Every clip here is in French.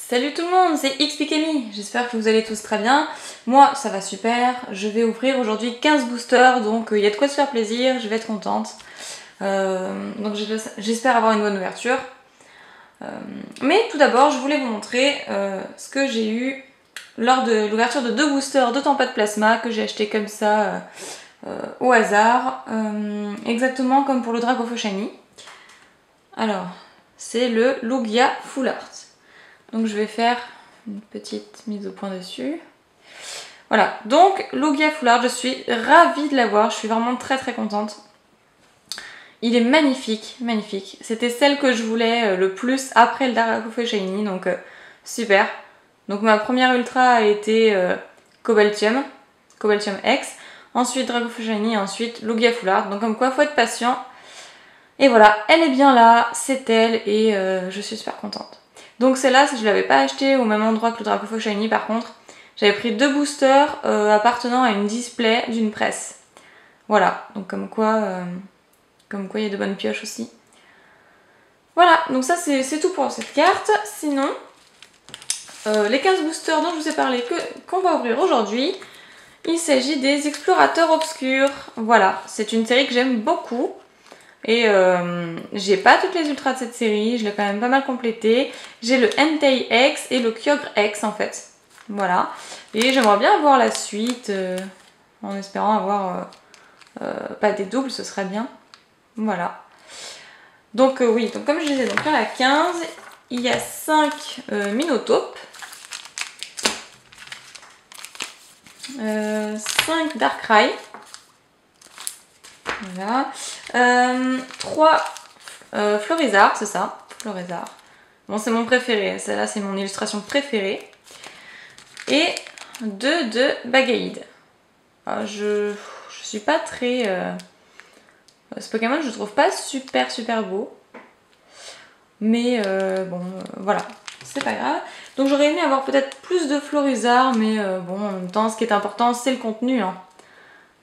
Salut tout le monde, c'est XPKemi, j'espère que vous allez tous très bien. Moi ça va super, je vais ouvrir aujourd'hui 15 boosters, donc il y a de quoi se faire plaisir, je vais être contente. Donc j'espère avoir une bonne ouverture. Mais tout d'abord je voulais vous montrer ce que j'ai eu lors de l'ouverture de 2 boosters de Tempête Plasma que j'ai acheté comme ça au hasard, exactement comme pour le Dracofeu Shiny. Alors, c'est le Lugia Full Art. Donc je vais faire une petite mise au point dessus. Voilà, donc Lugia Full Art, je suis ravie de l'avoir, je suis vraiment très contente. Il est magnifique, magnifique. C'était celle que je voulais le plus après le Dracofeu Shiny, donc super. Donc ma première ultra a été Cobaltium X, ensuite Dracofeu Shiny, ensuite Lugia Full Art. Donc comme quoi, faut être patient. Et voilà, elle est bien là, c'est elle, et je suis super contente. Donc celle-là, je ne l'avais pas achetée au même endroit que le Dracofeu Shiny par contre. J'avais pris 2 boosters appartenant à une display d'une presse. Voilà, donc comme quoi il y a de bonnes pioches aussi. Voilà, donc ça c'est tout pour cette carte. Sinon, les 15 boosters dont je vous ai parlé qu'on va ouvrir aujourd'hui, il s'agit des Explorateurs Obscurs. Voilà, c'est une série que j'aime beaucoup. Et j'ai pas toutes les ultras de cette série, je l'ai quand même pas mal complétée. J'ai le Entei X et le Kyogre X en fait. Voilà. Et j'aimerais bien avoir la suite, en espérant avoir pas des doubles, ce serait bien. Voilà. Donc oui, donc comme je disais, donc là la 15, il y a 5 Minotopes. 5 Darkrai. Voilà. 3 Florizard, c'est ça, Florizard. Bon, c'est mon préféré, celle-là c'est mon illustration préférée. Et 2 de Bagaïd. Je suis pas très... ce Pokémon, je le trouve pas super beau. Mais bon, voilà, c'est pas grave. Donc j'aurais aimé avoir peut-être plus de Florizard, mais bon, en même temps, ce qui est important, c'est le contenu. Hein.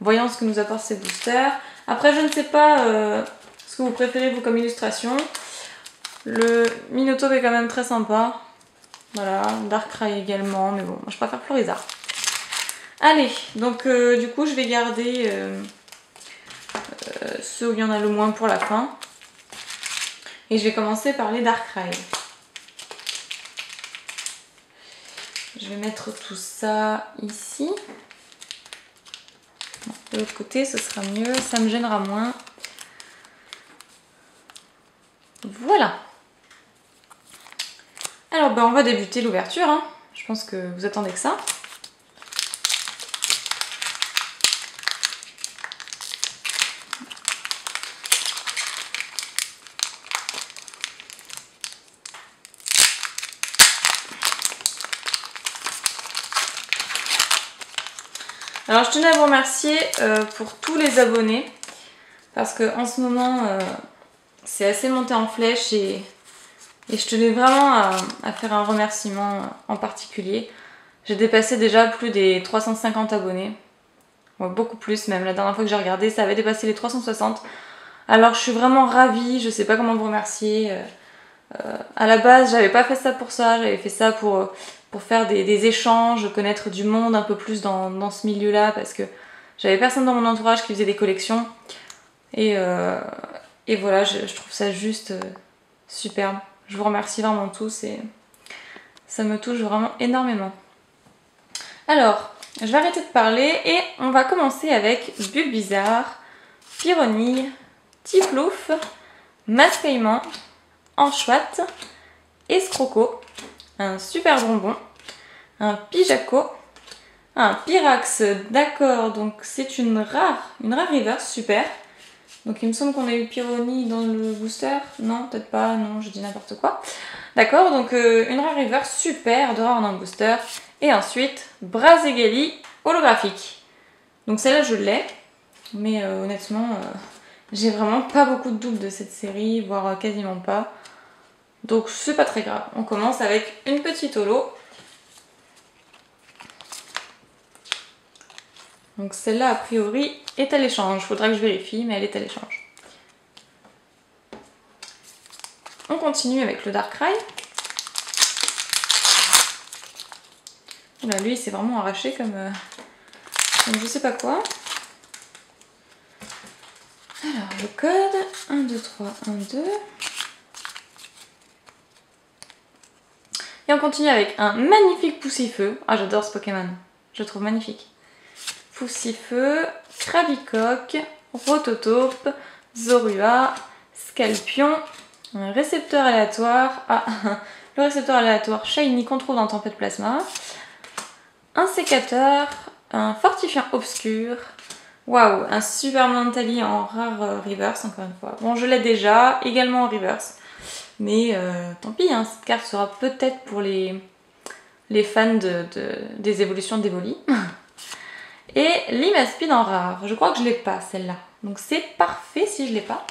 Voyons ce que nous apportent ces boosters. Après, je ne sais pas ce que vous préférez vous comme illustration. Le Minotaur est quand même très sympa. Voilà, Darkrai également, mais bon, moi je préfère Florizard. Allez, donc du coup, je vais garder ceux où il y en a le moins pour la fin. Et je vais commencer par les Darkrai. Je vais mettre tout ça ici. De l'autre côté, ce sera mieux, ça me gênera moins. Voilà. Alors, ben, on va débuter l'ouverture. Hein. Je pense que vous attendez que ça. Alors, je tenais à vous remercier pour tous les abonnés. Parce que en ce moment, c'est assez monté en flèche et je tenais vraiment à faire un remerciement en particulier. J'ai dépassé déjà plus des 350 abonnés. Ouais, beaucoup plus même. La dernière fois que j'ai regardé, ça avait dépassé les 360. Alors je suis vraiment ravie, je sais pas comment vous remercier. À la base, j'avais pas fait ça pour ça, j'avais fait ça pour faire des échanges, connaître du monde un peu plus dans ce milieu-là parce que j'avais personne dans mon entourage qui faisait des collections. Et voilà, je trouve ça juste superbe. Je vous remercie vraiment tous et ça me touche vraiment énormément. Alors, je vais arrêter de parler et on va commencer avec Bulbizarre, Pyronille, Tiflouf, Masqueillement, Anchoite, Escroco, un super bonbon, un Pijaco, un Pyrax, d'accord, donc c'est une rare reverse, super. Donc il me semble qu'on a eu Pyronille dans le booster. Non, peut-être pas, non, je dis n'importe quoi. D'accord, donc une rare reverse, super, de rare dans le booster. Et ensuite, Brazegali holographique. Donc celle-là je l'ai, mais honnêtement, j'ai vraiment pas beaucoup de doubles de cette série, voire quasiment pas. Donc c'est pas très grave. On commence avec une petite holo. Donc celle-là a priori est à l'échange. Faudra que je vérifie, mais elle est à l'échange. On continue avec le Darkrai. Là, lui, il s'est vraiment arraché comme je sais pas quoi. Alors, le code, 1, 2, 3, 1, 2. Et on continue avec un magnifique Poussifeu. Ah, j'adore ce Pokémon. Je le trouve magnifique. Poussifeu, Krabicoque, Rototope, Zorua, Scalpion, un récepteur aléatoire. Ah, le récepteur aléatoire Shiny qu'on trouve dans Tempête Plasma. Un sécateur, un fortifiant obscur. Waouh, un super Mentally en rare reverse, encore une fois. Bon, je l'ai déjà, également en reverse. Mais tant pis, hein, cette carte sera peut-être pour les fans des évolutions d'Evoli. Et Limaspide en rare. Je crois que je l'ai pas, celle-là. Donc c'est parfait si je l'ai pas.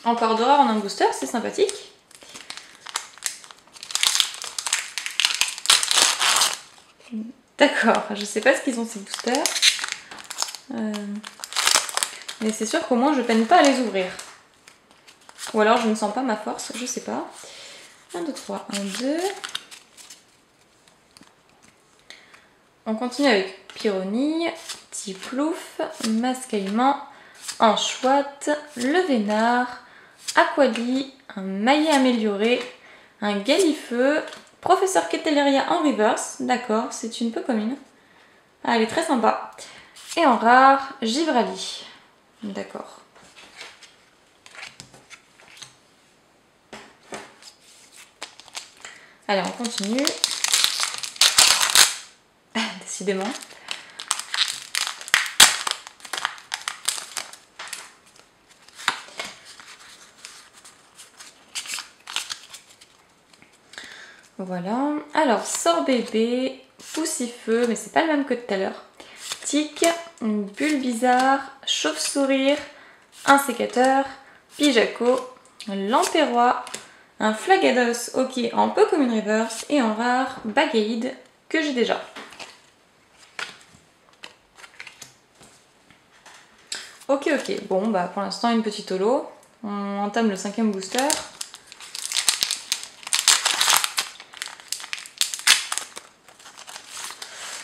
Encore de rare en un booster, c'est sympathique. D'accord, je sais pas ce qu'ils ont ces boosters. Mais c'est sûr qu'au moins je peine pas à les ouvrir. Ou alors je ne sens pas ma force, je sais pas. 1, 2, 3, 1, 2. On continue avec Pyronille, Tiplouf, Mascaillement, Anchouette, Le Vénard, Aquali, un Maillet amélioré, un Galifeu, Professeur Keteleria en reverse, d'accord, c'est une peu commune. Ah, elle est très sympa. Et en rare, Givrali, d'accord. Allez, on continue. Décidément. Voilà. Alors, Sorbébé, Poussifeu, mais c'est pas le même que tout à l'heure. Tic, une bulle bizarre, chauve-sourire, un sécateur, Pijaco, Lampérois, un Flagados, ok, en peu comme une reverse, et en rare, Bagaïde, que j'ai déjà. Ok, bon, bah pour l'instant, une petite holo. On entame le 5e booster.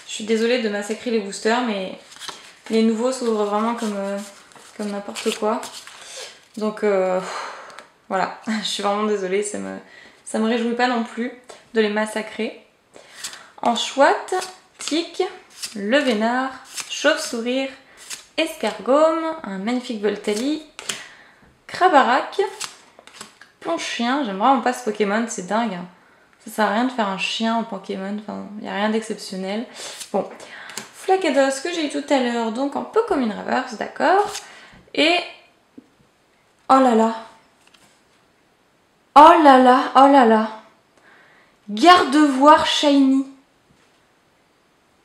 Je suis désolée de massacrer les boosters, mais les nouveaux s'ouvrent vraiment comme n'importe quoi. Donc voilà, je suis vraiment désolée, ça me réjouit pas non plus de les massacrer. Anchouette, Tic, Le Vénard, Chauve-Sourire, Escargome, un magnifique Voltali, Krabarak, Plonchien, j'aime vraiment pas ce Pokémon, c'est dingue. Ça sert à rien de faire un chien en Pokémon, enfin, il n'y a rien d'exceptionnel. Bon, Flagados que j'ai eu tout à l'heure, donc un peu comme une reverse, d'accord. Et... oh là là. Oh là là, oh là là. Gardevoir Shiny.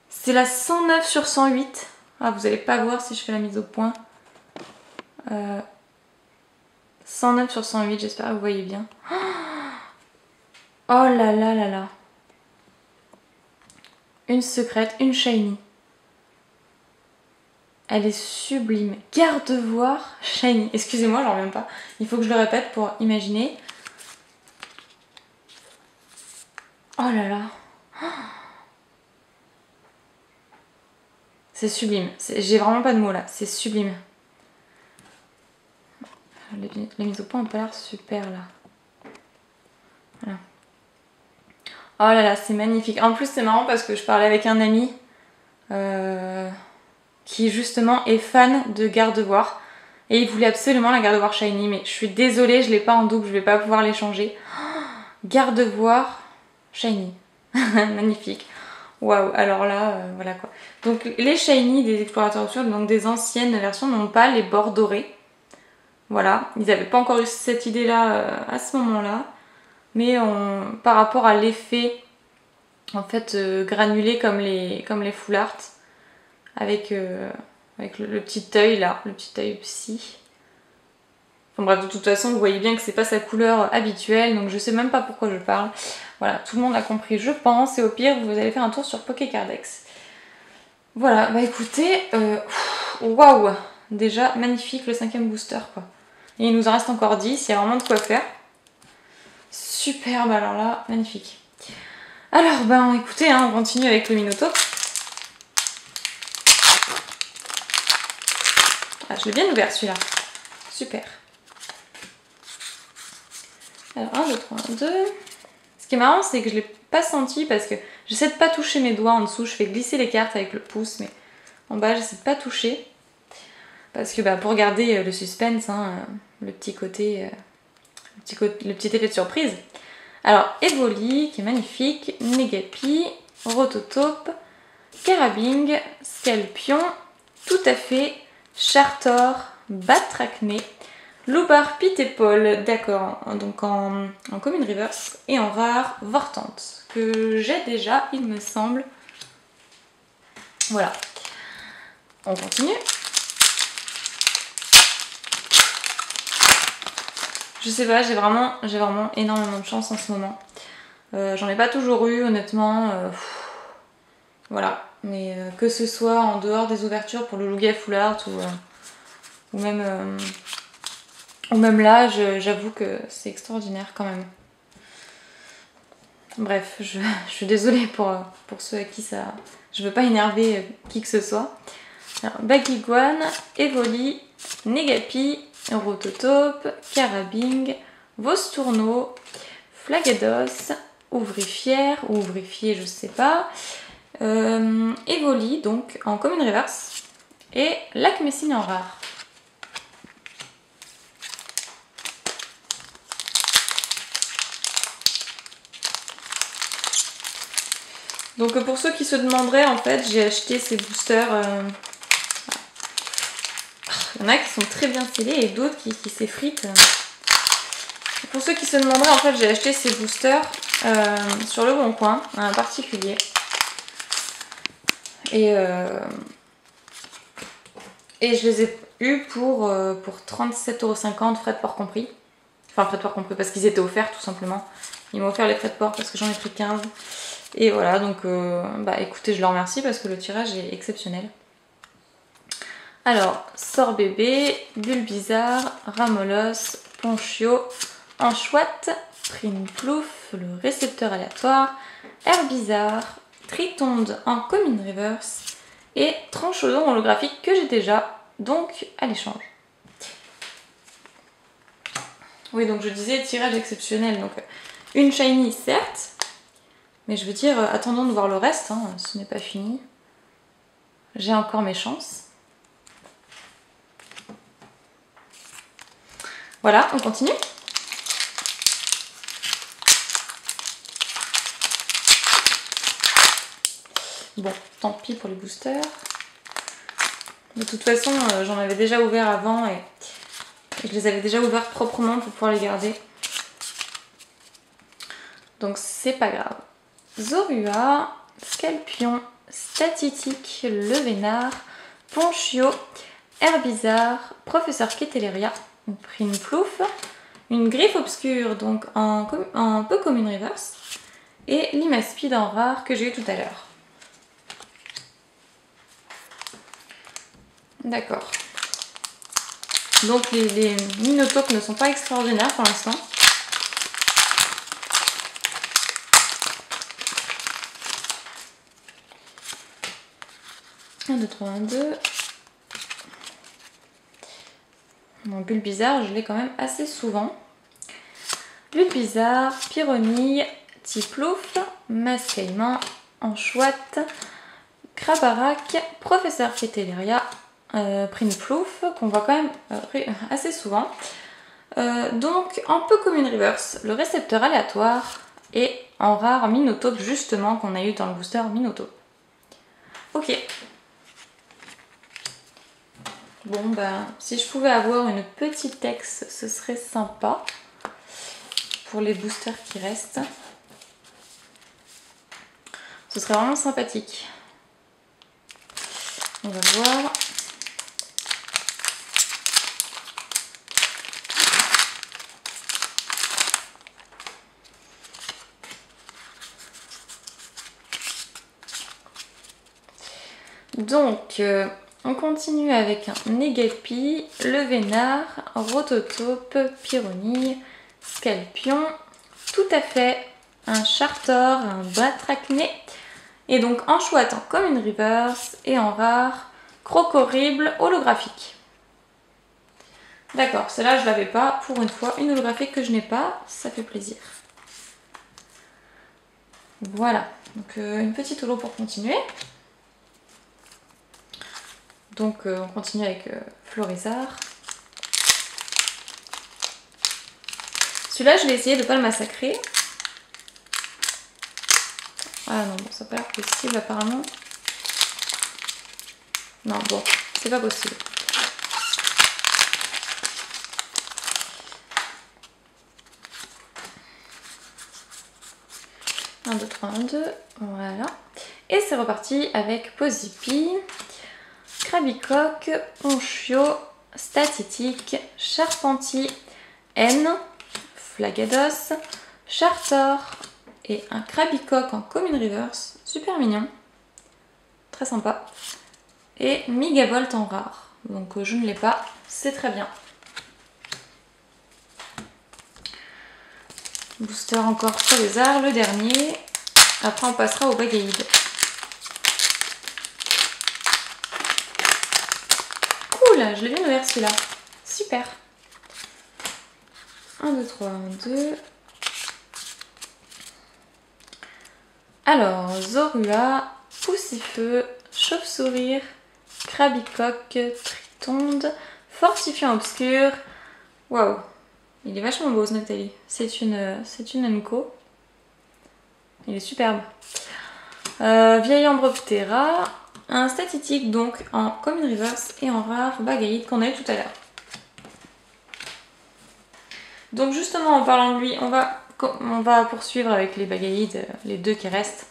C'est la 109 sur 108. Ah, vous n'allez pas voir si je fais la mise au point. 109 sur 108, j'espère que vous voyez bien. Oh là là là là. Une secrète, une Shiny. Elle est sublime. Gardevoir Shiny. Excusez-moi, j'en reviens pas. Il faut que je le répète pour imaginer. Oh là là. C'est sublime. J'ai vraiment pas de mots là. C'est sublime. Les mises au point ont pas l'air super là. Voilà. Oh là là, c'est magnifique. En plus, c'est marrant parce que je parlais avec un ami qui justement est fan de Gardevoir. Et il voulait absolument la Gardevoir Shiny. Mais je suis désolée, je l'ai pas en double, je vais pas pouvoir l'échanger. Gardevoir Shiny. Magnifique. Waouh, alors là, voilà quoi. Donc les Shiny des Explorateurs Obscurs, donc des anciennes versions, n'ont pas les bords dorés. Voilà, ils n'avaient pas encore eu cette idée-là à ce moment-là. Mais par rapport à l'effet en fait granulé comme les full art, avec le petit œil là, le petit œil psy. Enfin bref, de toute façon, vous voyez bien que c'est pas sa couleur habituelle, donc je sais même pas pourquoi je parle. Voilà, tout le monde a compris, je pense, et au pire, vous allez faire un tour sur Pokécardex. Voilà, bah écoutez, waouh, déjà magnifique le 5e booster quoi. Et il nous en reste encore 10, il y a vraiment de quoi faire. Superbe, alors là, magnifique. Alors, ben écoutez, hein, on continue avec le Minotaure. Ah, je l'ai bien ouvert celui-là. Super. Alors, 1, 2, 3, 2. Ce qui est marrant, c'est que je ne l'ai pas senti parce que j'essaie de pas toucher mes doigts en dessous. Je fais glisser les cartes avec le pouce, mais en bas, j'essaie de pas toucher. Parce que bah, pour garder le suspense, hein, le petit côté, le petit effet de surprise. Alors, Evoli, qui est magnifique, Negapi, Rototope, Carabing, Scalpion, Tout à fait, Chartor, Batracné, Loubar, Pitépole, d'accord, donc en commune reverse, et en rare, Vortante, que j'ai déjà, il me semble. Voilà. On continue. Je sais pas, j'ai vraiment énormément de chance en ce moment. J'en ai pas toujours eu, honnêtement. Voilà. Mais que ce soit en dehors des ouvertures pour le Lugia Full Art ou même là, j'avoue que c'est extraordinaire quand même. Bref, je suis désolée pour ceux à qui ça... Je veux pas énerver qui que ce soit. Alors, Baguiguane, Evoli, Negapi, Rototope, Carabing, Vostourneau, Flagados, Ouvrifière, ou Ouvrifier, je sais pas, Evoli, donc en commune reverse, et Lac Messine en rare. Donc pour ceux qui se demanderaient, en fait, j'ai acheté ces boosters... Il y en a qui sont très bien scellés et d'autres qui s'effritent. Pour ceux qui se demanderaient, en fait, j'ai acheté ces boosters sur le Bon Coin, un particulier. Et je les ai eus pour 37,50 €, frais de port compris. Enfin, frais de port compris parce qu'ils étaient offerts tout simplement. Ils m'ont offert les frais de port parce que j'en ai pris 15. Et voilà, donc bah écoutez, je leur remercie parce que le tirage est exceptionnel. Alors, Sort Bébé, Bulbizarre, Ramolos, Ponchio, Anchouette, Prinplouf, le récepteur aléatoire, Herbizarre, Tritonde en commune reverse et Tranchodon holographique que j'ai déjà, donc à l'échange. Oui, donc je disais tirage exceptionnel, donc une shiny certes, mais je veux dire, attendons de voir le reste, hein, ce n'est pas fini. J'ai encore mes chances. Voilà, on continue. Bon, tant pis pour les boosters. De toute façon, j'en avais déjà ouvert avant et je les avais déjà ouverts proprement pour pouvoir les garder. Donc c'est pas grave. Zorua, Scalpion, Statitique, Levénard, Ponchio, Herbizarre, Professeur Ketelleria, Prinplouf, une griffe obscure donc en peu commune reverse et Limaspide en rare que j'ai eu tout à l'heure. D'accord. Donc les Minotopes ne sont pas extraordinaires pour l'instant. Un, 2, 3, 1, 2. Mon Bulbizarre, je l'ai quand même assez souvent. Bulbizarre, Pyronille, Tiplouf, Mascaïman, Anchouette, Krabarak, Professeur Ketelleria, Prinplouf, qu'on voit quand même assez souvent. Donc en peu commune reverse, le récepteur aléatoire et en rare Minotape justement qu'on a eu dans le booster Minotape. Ok. Bon ben, si je pouvais avoir une petite ex, ce serait sympa pour les boosters qui restent. Ce serait vraiment sympathique. On va voir. Donc, on continue avec un Negapi, Levénard, Rototope, Pyronille, Scalpion, Tout à fait, un Chartor, un Batracné. Et donc en chouette en Common Reverse et en rare Crocorrible holographique. D'accord, celle-là je l'avais pas. Pour une fois, une holographique que je n'ai pas, ça fait plaisir. Voilà, donc une petite holo pour continuer. Donc on continue avec Florizard. Celui-là, je vais essayer de ne pas le massacrer. Ah non, bon, ça n'a pas l'air possible apparemment. Non, bon, c'est pas possible. Un, 2, 3, 1, 2, voilà. Et c'est reparti avec Pozipi, Krabicoque, Ponchio, Statitique, Charpentier, N, Flagados, Chartor et un Krabicoque en Common Reverse, super mignon, très sympa. Et Migavolt en rare, donc je ne l'ai pas, c'est très bien. Booster encore sur les arts, le dernier. Après on passera au Bagaïd. Cool, je l'ai bien ouvert celui-là. Super. 1, 2, 3, 1, 2. Alors, Zorua, Poussifeu, Chauve-sourire, Krabicoque, Tritonde, Fortifiant obscur. Waouh, il est vachement beau ce Noctali. C'est une Enco. Il est superbe. Vieille Ambroptera, un Statitique donc en Common Reverse et en rare Bagaïd qu'on a eu tout à l'heure. Donc justement en parlant de lui, on va poursuivre avec les Bagaïd, les deux qui restent.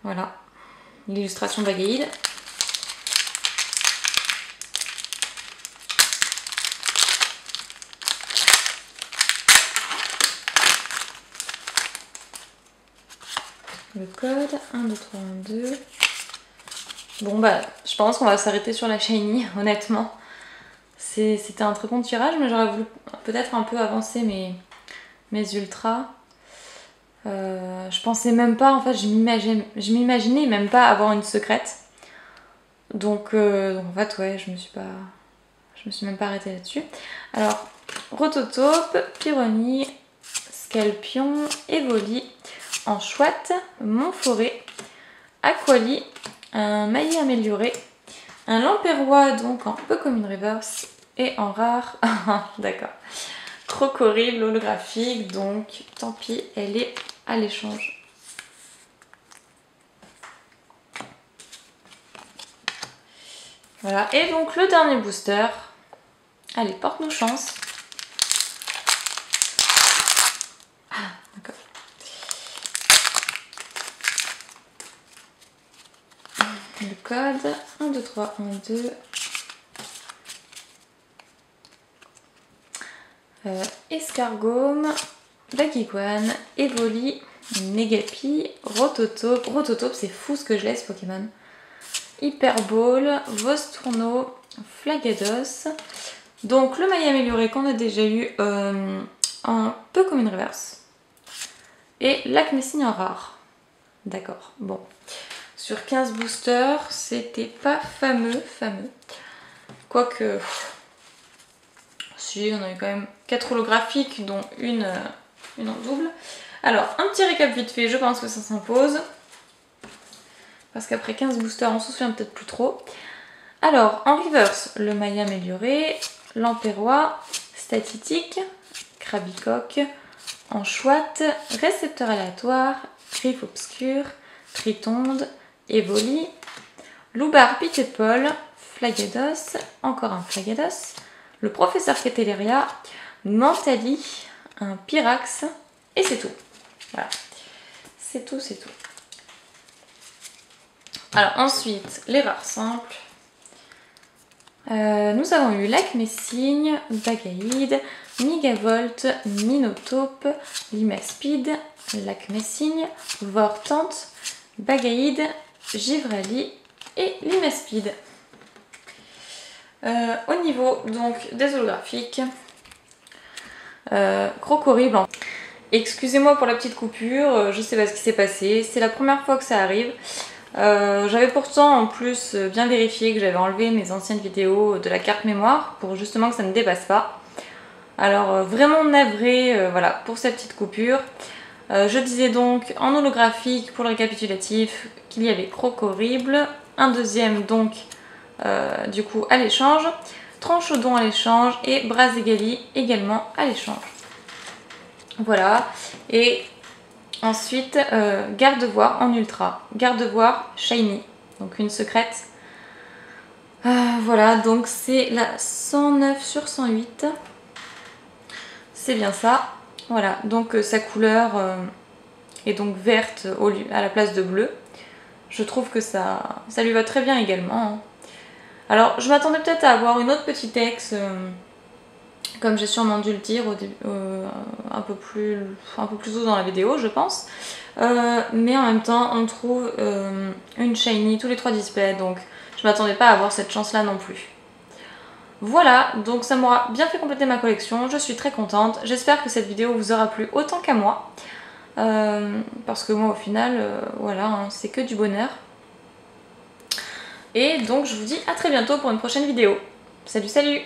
Voilà, l'illustration Bagaïd. Le code, 1, 2, 3, 1, 2. Bon bah, je pense qu'on va s'arrêter sur la Shiny, honnêtement. C'était un très bon tirage, mais j'aurais voulu peut-être un peu avancer mes ultras. Je pensais même pas, en fait, je m'imaginais même pas avoir une secrète. Donc en fait, ouais, je me suis même pas arrêtée là-dessus. Alors, Rototope, Pyrrhony, Scalpion, Evoli, en chouette, Montforêt, Aquali, un Maillet amélioré, un Lamperrois donc en Common Reverse et en rare, d'accord, Crocorrible holographique, donc tant pis, elle est à l'échange. Voilà, et donc le dernier booster, allez, porte-nous chance. Ah, d'accord. Le code, 1, 2, 3, 1, 2. Escargome, Bakugan, Evoli, Negapi, Rototope. Rototope, c'est fou ce que je laisse Pokémon. Hyperball, Vostourno, Flagados. Donc le maillet amélioré qu'on a déjà eu en Common Reverse. Et Lacmessine en rare. D'accord, bon. Sur 15 boosters, c'était pas fameux. Quoique... Si, on a eu quand même 4 holographiques, dont une en double. Alors, un petit récap vite fait, je pense que ça s'impose. Parce qu'après 15 boosters, on se souvient peut-être plus trop. Alors, en reverse, le maillet amélioré, Lamperrois, Statitique, Krabicoque, en chouette, récepteur aléatoire, griffe obscure, Tritonde, Evoli, Loubar Pitepol, Flagados, encore un Flagados, le professeur Ketelleria, Mentali, un Pyrax, et c'est tout. Voilà, c'est tout. Alors ensuite, les rares simples. Nous avons eu Lacmessine, Bagaïd, Migavolt, Minotaube, Limaspide, Lacmessine, Vortante, Bagaïd, Givrali et Limaspide. Au niveau donc des holographiques, Crocorrible Excusez-moi pour la petite coupure, je sais pas ce qui s'est passé, c'est la première fois que ça arrive. J'avais pourtant en plus bien vérifié que j'avais enlevé mes anciennes vidéos de la carte mémoire pour justement que ça ne dépasse pas. Alors vraiment navrée voilà, pour cette petite coupure. Je disais donc en holographique pour le récapitulatif qu'il y avait Croc Horrible, un deuxième donc du coup à l'échange, Tranchodon à l'échange et Brazegali également à l'échange. Voilà, et ensuite Gardevoir en ultra, Gardevoir shiny, donc une secrète. Voilà, donc c'est la 109 sur 108, c'est bien ça. Voilà, donc sa couleur est donc verte à la place de bleu. Je trouve que ça lui va très bien également, hein. Alors je m'attendais peut-être à avoir une autre petite ex, comme j'ai sûrement dû le dire au début, un peu plus tôt dans la vidéo je pense. Mais en même temps on trouve une shiny tous les 3 displays, donc je m'attendais pas à avoir cette chance là non plus. Voilà, donc ça m'aura bien fait compléter ma collection, je suis très contente. J'espère que cette vidéo vous aura plu autant qu'à moi. Parce que moi au final, voilà, hein, c'est que du bonheur. Et donc je vous dis à très bientôt pour une prochaine vidéo. Salut salut!